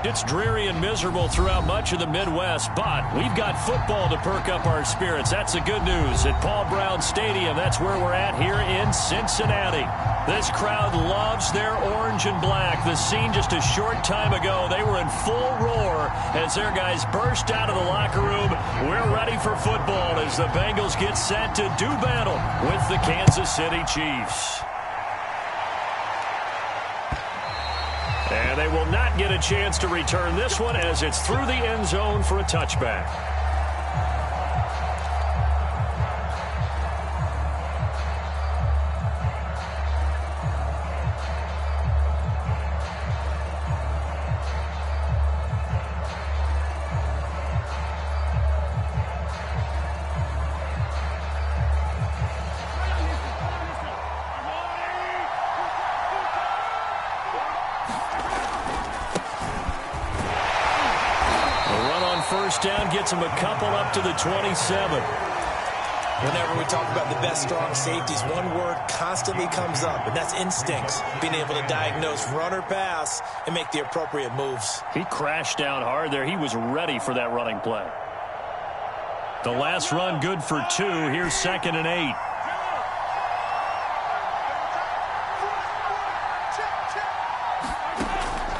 It's dreary and miserable throughout much of the Midwest, but we've got football to perk up our spirits. That's the good news. At Paul Brown Stadium, that's where we're at here in Cincinnati. This crowd loves their orange and black. The scene just a short time ago, they were in full roar as their guys burst out of the locker room. We're ready for football as the Bengals get set to do battle with the Kansas City Chiefs. And they will not get a chance to return this one as it's through the end zone for a touchback. First down gets him a couple up to the 27. Whenever we talk about the best strong safeties, one word constantly comes up, and that's instincts. Being able to diagnose run or pass and make the appropriate moves. He crashed down hard there. He was ready for that running play. The last run good for 2. Here's 2nd and 8.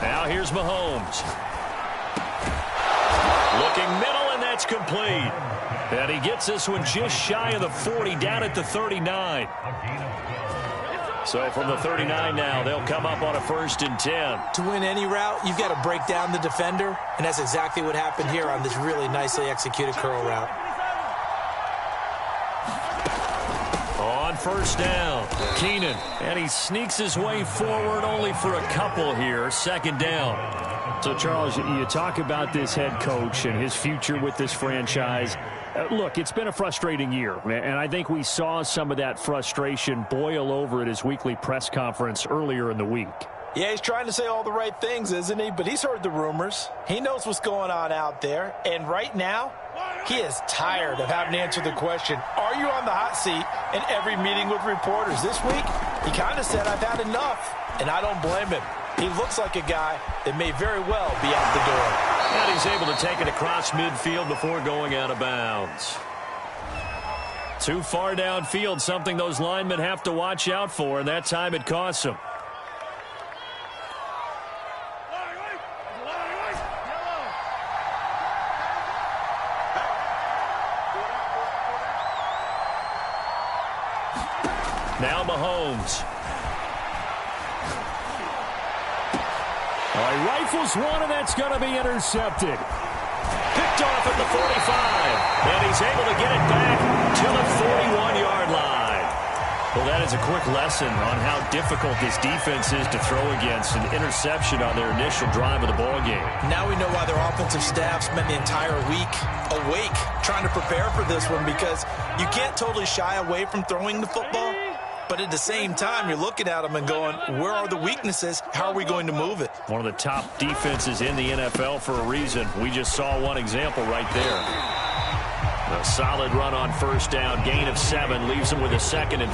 Now here's Mahomes. Looking middle, and that's complete. And he gets this one just shy of the 40, down at the 39. So from the 39 now, they'll come up on a 1st and 10. To win any route, you've got to break down the defender, and that's exactly what happened here on this really nicely executed curl route. On 1st down, Keenan, and he sneaks his way forward only for a couple here. 2nd down. So, Charles, you talk about this head coach and his future with this franchise. Look, it's been a frustrating year, and I think we saw some of that frustration boil over at his weekly press conference earlier in the week. Yeah, he's trying to say all the right things, isn't he? But he's heard the rumors. He knows what's going on out there. And right now, he is tired of having to answer the question, are you on the hot seat in every meeting with reporters? This week, he kind of said, I've had enough, and I don't blame him. He looks like a guy that may very well be out the door. And he's able to take it across midfield before going out of bounds. Too far downfield, something those linemen have to watch out for, and that time it costs them. Now Mahomes. He rifles one, and that's going to be intercepted. Picked off at the 45, and he's able to get it back to the 41-yard line. Well, that is a quick lesson on how difficult this defense is to throw against. An interception on their initial drive of the ballgame. Now we know why their offensive staff spent the entire week awake trying to prepare for this one, because you can't totally shy away from throwing the football. But at the same time, you're looking at them and going, where are the weaknesses? How are we going to move it? One of the top defenses in the NFL for a reason. We just saw one example right there. A solid run on 1st down. Gain of 7 leaves them with a 2nd and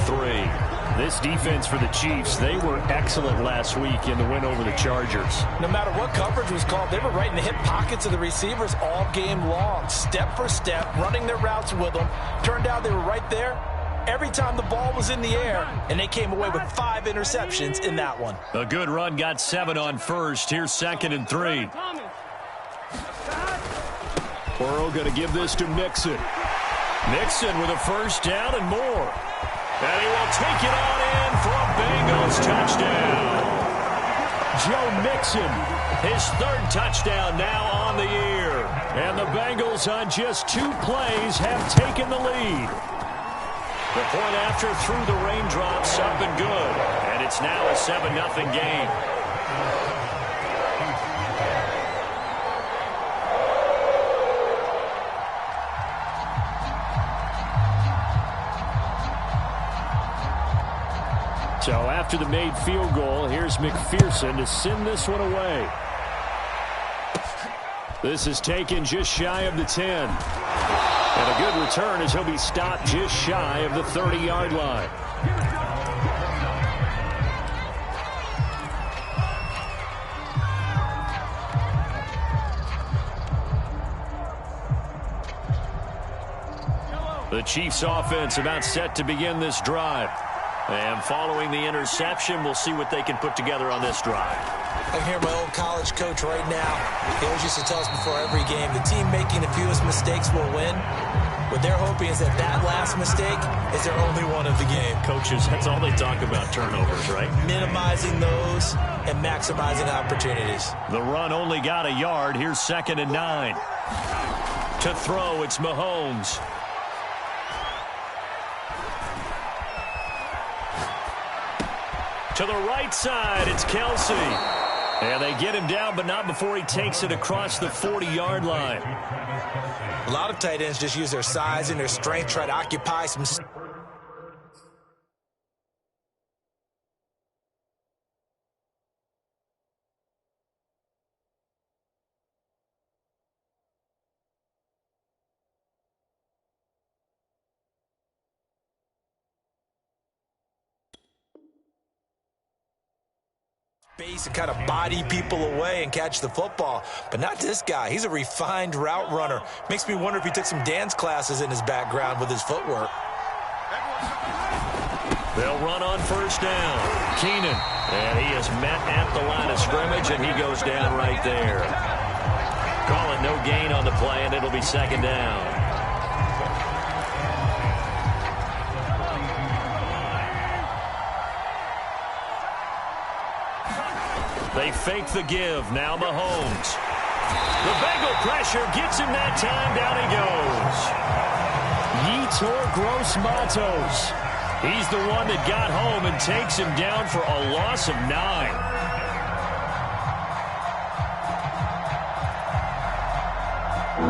3. This defense for the Chiefs, they were excellent last week in the win over the Chargers. No matter what coverage was called, they were right in the hip pockets of the receivers all game long. Step for step, running their routes with them. Turned out they were right there every time the ball was in the air, and they came away with 5 interceptions in that one. A good run, got 7 on 1st. Here's 2nd and 3. Burrow going to give this to Mixon. Mixon with a 1st down and more. And he will take it on in for a Bengals touchdown. Joe Mixon, his 3rd touchdown now on the year. And the Bengals on just 2 plays have taken the lead. The point after through the raindrops, up and good. And it's now a 7-0 game. So after the made field goal, here's McPherson to send this one away. This is taken just shy of the 10. And a good return as he'll be stopped just shy of the 30-yard line. The Chiefs offense about set to begin this drive. And following the interception, we'll see what they can put together on this drive. I can hear my old college coach right now. He always used to tell us before every game, the team making the fewest mistakes will win. What they're hoping is that last mistake is their only one of the game. Coaches, that's all they talk about, turnovers, right? Minimizing those and maximizing opportunities. The run only got a yard. Here's 2nd and 9. To throw, it's Mahomes. To the right side, it's Kelsey. And they get him down, but not before he takes it across the 40-yard line. A lot of tight ends just use their size and their strength, try to occupy some space and kind of body people away and catch the football. But not this guy. He's a refined route runner. Makes me wonder if he took some dance classes in his background with his footwork. They'll run on 1st down. Keenan. And he is met at the line of scrimmage, and he goes down right there. Call it no gain on the play, and it'll be 2nd down. They fake the give. Now Mahomes. The Bengal pressure gets him that time. Down he goes. Yetur Gross-Matos. He's the one that got home and takes him down for a loss of 9.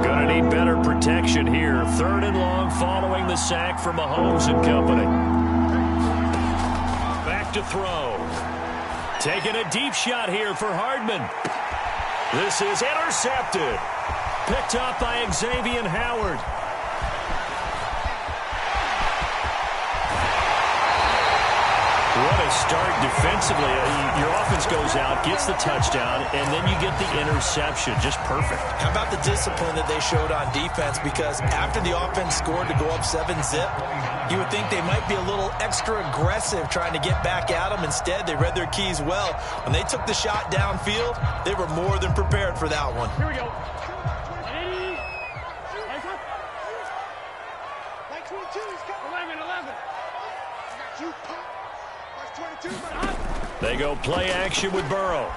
Gonna need better protection here. 3rd and long following the sack from Mahomes and company. Back to throw. Taking a deep shot here for Hardman. This is intercepted. Picked up by Xavier Howard. What a start defensively. Your offense goes out, gets the touchdown, and then you get the interception. Just perfect. How about the discipline that they showed on defense? Because after the offense scored to go up 7-zip, you would think they might be a little extra aggressive trying to get back at them. Instead, they read their keys well. When they took the shot downfield, they were more than prepared for that one. Here we go. They go play action with Burrow.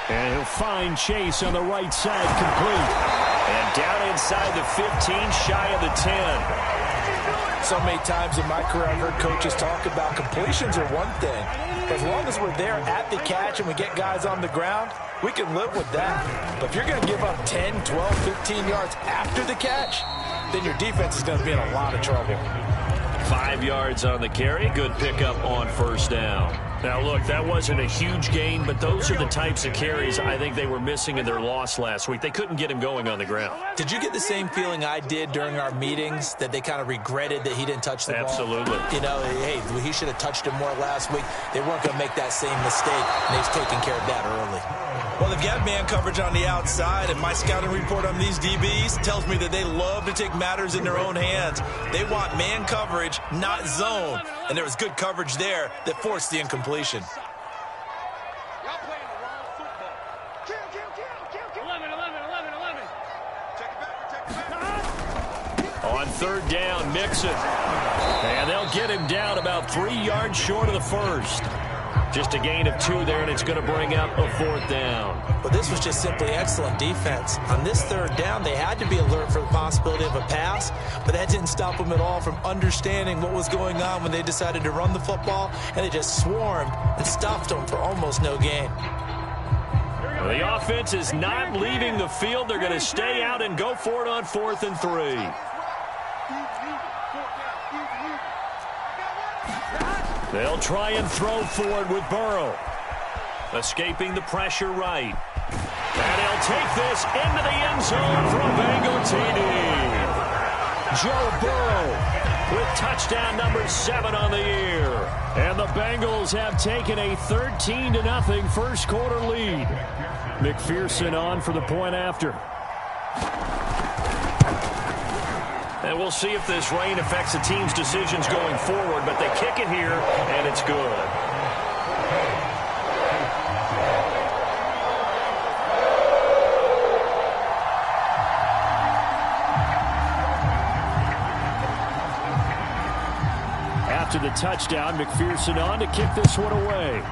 And he'll find Chase on the right side, complete. And down inside the 15, shy of the 10. So many times in my career I've heard coaches talk about completions are one thing. As long as we're there at the catch and we get guys on the ground, we can live with that. But if you're going to give up 10, 12, 15 yards after the catch, then your defense is going to be in a lot of trouble. 5 yards on the carry. Good pickup on 1st down. Now, look, that wasn't a huge gain, but those are the types of carries I think they were missing in their loss last week. They couldn't get him going on the ground. Did you get the same feeling I did during our meetings, that they kind of regretted that he didn't touch the ball? Absolutely. You know, hey, he should have touched him more last week. They weren't going to make that same mistake, and they've taken care of that early. Well, they've got man coverage on the outside, and my scouting report on these DBs tells me that they love to take matters in their own hands. They want man coverage, not zone, and there was good coverage there that forced the incompletion. Y'all playing the wrong football. Kill. 11. Check it back. On 3rd down, Mixon. And they'll get him down about 3 yards short of the 1st. Just a gain of 2 there, and it's going to bring up a 4th down. But this was just simply excellent defense. On this 3rd down, they had to be alert for the possibility of a pass, but that didn't stop them at all from understanding what was going on when they decided to run the football, and they just swarmed and stuffed them for almost no gain. Well, the offense is not leaving the field. They're going to stay out and go for it on 4th and 3. They'll try and throw forward with Burrow. Escaping the pressure right. And he'll take this into the end zone for a Bengal TD. Joe Burrow with touchdown number 7 on the year. And the Bengals have taken a 13-0 first quarter lead. McPherson on for the point after. And we'll see if this rain affects the team's decisions going forward, but they kick it here, and it's good. After the touchdown, McPherson on to kick this one away.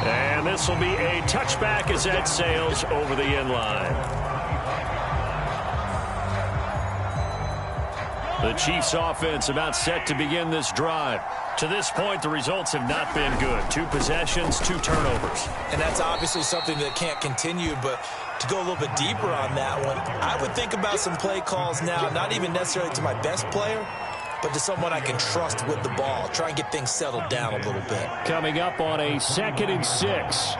And this will be a touchback as that sails over the end line. The Chiefs offense about set to begin this drive. To this point, the results have not been good. 2 possessions, 2 turnovers. And that's obviously something that can't continue, but to go a little bit deeper on that one, I would think about some play calls now, not even necessarily to my best player, but to someone I can trust with the ball. Try and get things settled down a little bit. Coming up on a 2nd and 6.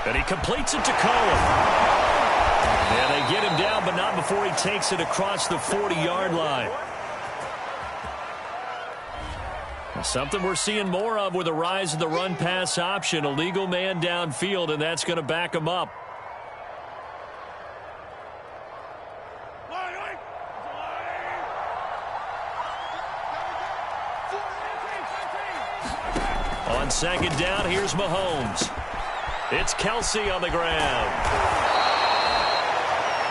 And he completes it to Cohen. And they get him down, but not before he takes it across the 40-yard line. Something we're seeing more of with the rise of the run-pass option. A legal man downfield, and that's going to back him up. On 2nd down, here's Mahomes. It's Kelsey on the ground.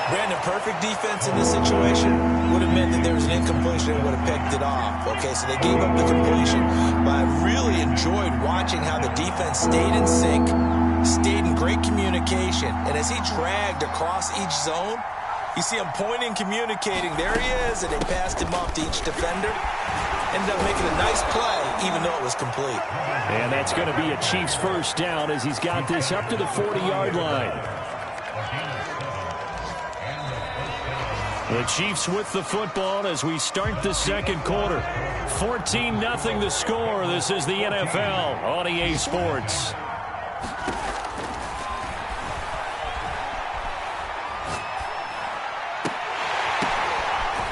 Brandon, perfect defense in this situation would have meant that there was an incompletion and would have picked it off. Okay, so they gave up the completion, but I really enjoyed watching how the defense stayed in sync, stayed in great communication, and as he dragged across each zone, you see him pointing, communicating. There he is, and they passed him off to each defender. Ended up making a nice play, even though it was complete. And that's going to be a Chiefs first down as he's got this up to the 40-yard line. The Chiefs with the football as we start the 2nd quarter. 14-0 the score. This is the NFL on EA Sports.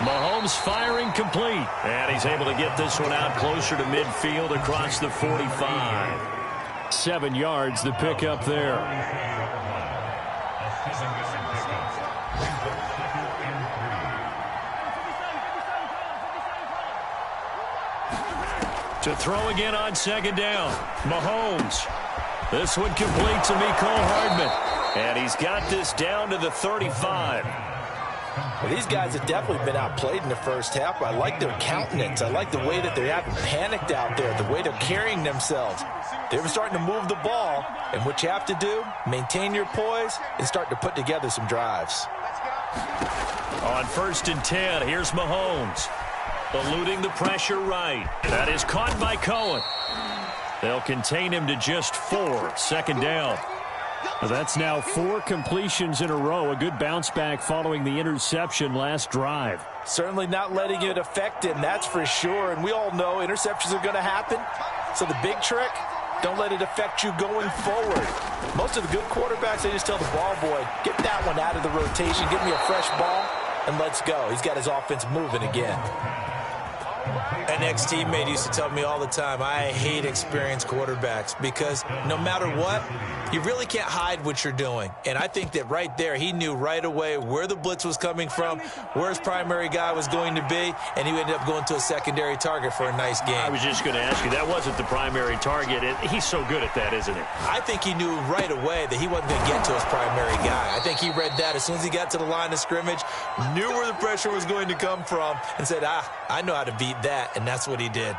Mahomes firing complete. And he's able to get this one out closer to midfield across the 45. 7 yards the pickup there. To throw again on 2nd down. Mahomes. This one complete to Mecole Hardman. And he's got this down to the 35. Well, these guys have definitely been outplayed in the first half. I like their countenance. I like the way that they haven't panicked out there, the way they're carrying themselves. They're starting to move the ball, and what you have to do, maintain your poise and start to put together some drives. On 1st and 10, here's Mahomes. Eluding the pressure right. That is caught by Cohen. They'll contain him to just 4. 2nd down. Well, that's now 4 completions in a row. A good bounce back following the interception last drive. Certainly not letting it affect him, that's for sure. And we all know interceptions are going to happen. So the big trick, don't let it affect you going forward. Most of the good quarterbacks, they just tell the ball boy, get that one out of the rotation, give me a fresh ball, and let's go. He's got his offense moving again. An ex-teammate used to tell me all the time, I hate experienced quarterbacks because no matter what, you really can't hide what you're doing. And I think that right there, he knew right away where the blitz was coming from, where his primary guy was going to be, and he ended up going to a secondary target for a nice game. I was just going to ask you, that wasn't the primary target. He's so good at that, isn't he? I think he knew right away that he wasn't going to get to his primary guy. I think he read that as soon as he got to the line of scrimmage, knew where the pressure was going to come from, and said, I know how to beat that, and that's what he did.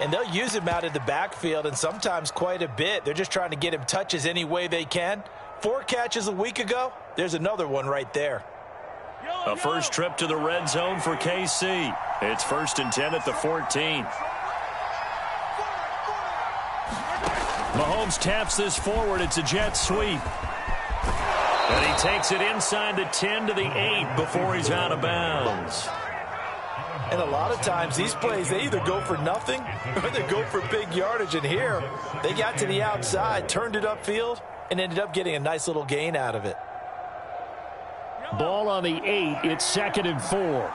And they'll use him out of the backfield, and sometimes quite a bit. They're just trying to get him touches any way they can. 4 catches a week ago. There's another one right there. A first trip to the red zone for KC. It's 1st and 10 at the 14. Mahomes taps this forward. It's a jet sweep. And he takes it inside the 10 to the 8 before he's out of bounds. And a lot of times these plays, they either go for nothing or they go for big yardage. And here, they got to the outside, turned it upfield, and ended up getting a nice little gain out of it. Ball on the 8. It's 2nd and 4.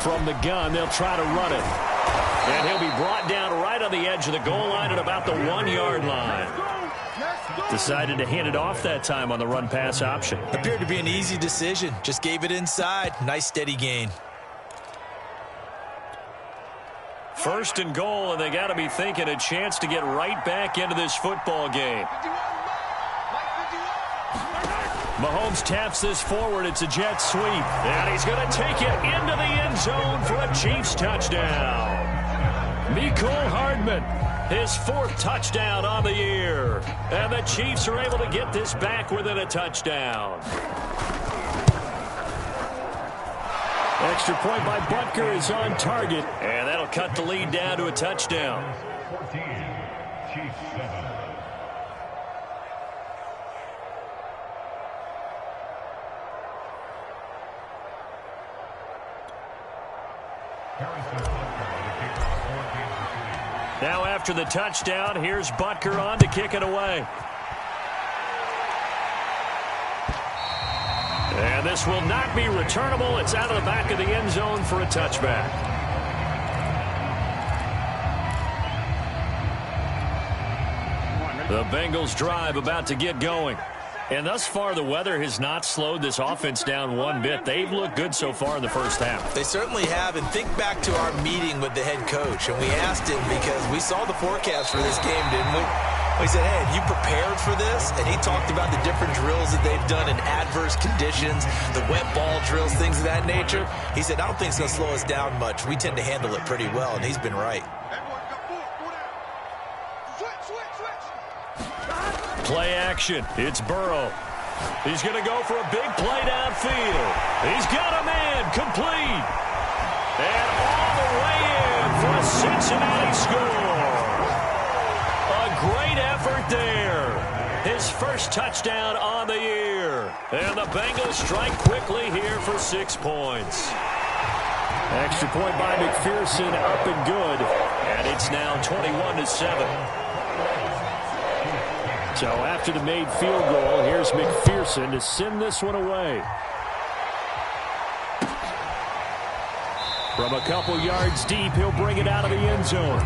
From the gun, they'll try to run it. And he'll be brought down right on the edge of the goal line at about the 1-yard line. Decided to hand it off that time on the run-pass option. Appeared to be an easy decision. Just gave it inside. Nice steady gain. First and goal, and they got to be thinking a chance to get right back into this football game. Mahomes taps this forward. It's a jet sweep. And he's going to take it into the end zone for a Chiefs touchdown. Mecole Hardman, his 4th touchdown on the year. And the Chiefs are able to get this back within a touchdown. Extra point by Butker is on target. And that'll cut the lead down to a touchdown. 14, Chiefs 7. Now after the touchdown, here's Butker on to kick it away. And this will not be returnable. It's out of the back of the end zone for a touchback. The Bengals drive about to get going. And thus far, the weather has not slowed this offense down one bit. They've looked good so far in the first half. They certainly have. And think back to our meeting with the head coach. And we asked him because we saw the forecast for this game, didn't we? We said, hey, have you prepared for this? And he talked about the different drills that they've done in adverse conditions, the wet ball drills, things of that nature. He said, I don't think it's going to slow us down much. We tend to handle it pretty well, and he's been right. Play action. It's Burrow. He's going to go for a big play downfield. He's got a man complete. And all the way in for a Cincinnati score. A great effort there. His first touchdown on the year. And the Bengals strike quickly here for 6 points. Extra point by McPherson, up and good. And it's now 21-7. So after the made field goal, here's McPherson to send this one away. From a couple yards deep, he'll bring it out of the end zone.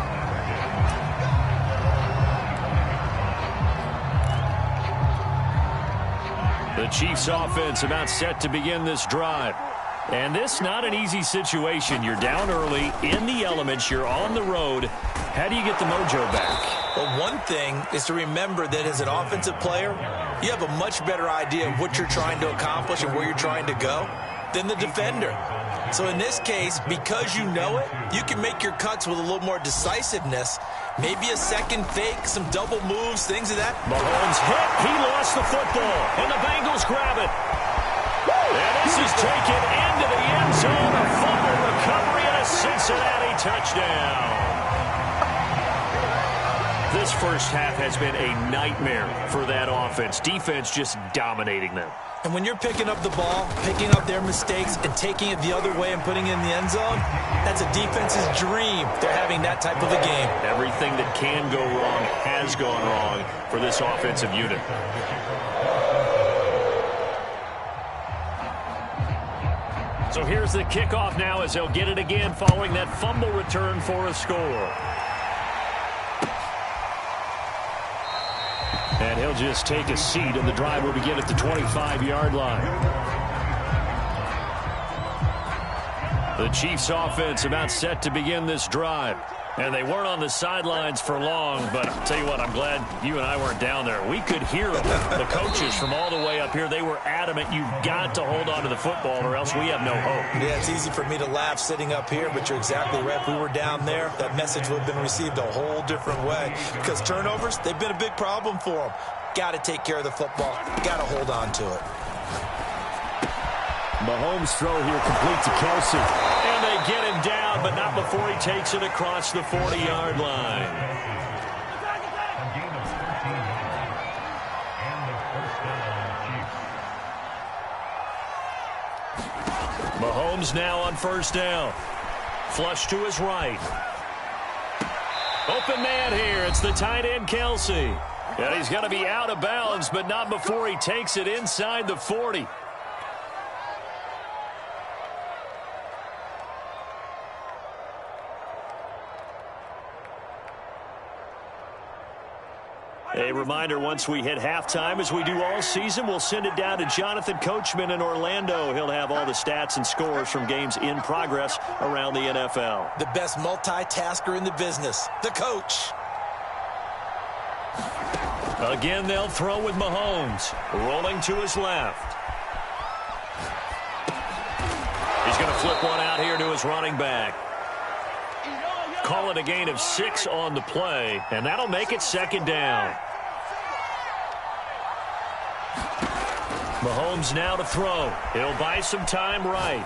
The Chiefs offense about set to begin this drive. And this not an easy situation. You're down early, in the elements, you're on the road. How do you get the mojo back? Well, one thing is to remember that as an offensive player, you have a much better idea of what you're trying to accomplish and where you're trying to go than the defender. So in this case, because you know it, you can make your cuts with a little more decisiveness. Maybe a second fake, some double moves, things of that. Mahomes hit. He lost the football, and the Bengals grab it. And this is taken into the end zone. A fumble recovery and a Cincinnati touchdown. This first half has been a nightmare for that offense. Defense just dominating them. And when you're picking up the ball, picking up their mistakes, and taking it the other way and putting it in the end zone, that's a defense's dream. They're having that type of a game. Everything that can go wrong has gone wrong for this offensive unit. So here's the kickoff now as they'll get it again following that fumble return for a score. And he'll just take a seat, and the drive will begin at the 25-yard line. The Chiefs offense about set to begin this drive. And they weren't on the sidelines for long, but I'll tell you what, I'm glad you and I weren't down there. We could hear them. The coaches from all the way up here, they were adamant, you've got to hold on to the football or else we have no hope. Yeah, it's easy for me to laugh sitting up here, but you're exactly right. If we were down there, that message would have been received a whole different way. Because turnovers, they've been a big problem for them. Got to take care of the football. Got to hold on to it. Mahomes' throw here complete to Kelsey. And they get him down, but not before he takes it across the 40-yard line. Mahomes now on first down. Flush to his right. Open man here. It's the tight end, Kelsey. And he's going to be out of bounds, but not before he takes it inside the 40. A reminder, once we hit halftime, as we do all season, we'll send it down to Jonathan Coachman in Orlando. He'll have all the stats and scores from games in progress around the NFL. The best multitasker in the business, the coach. Again, they'll throw with Mahomes, rolling to his left. He's going to flip one out here to his running back. Call it a gain of 6 on the play, and that'll make it second down. Mahomes now to throw. He'll buy some time right.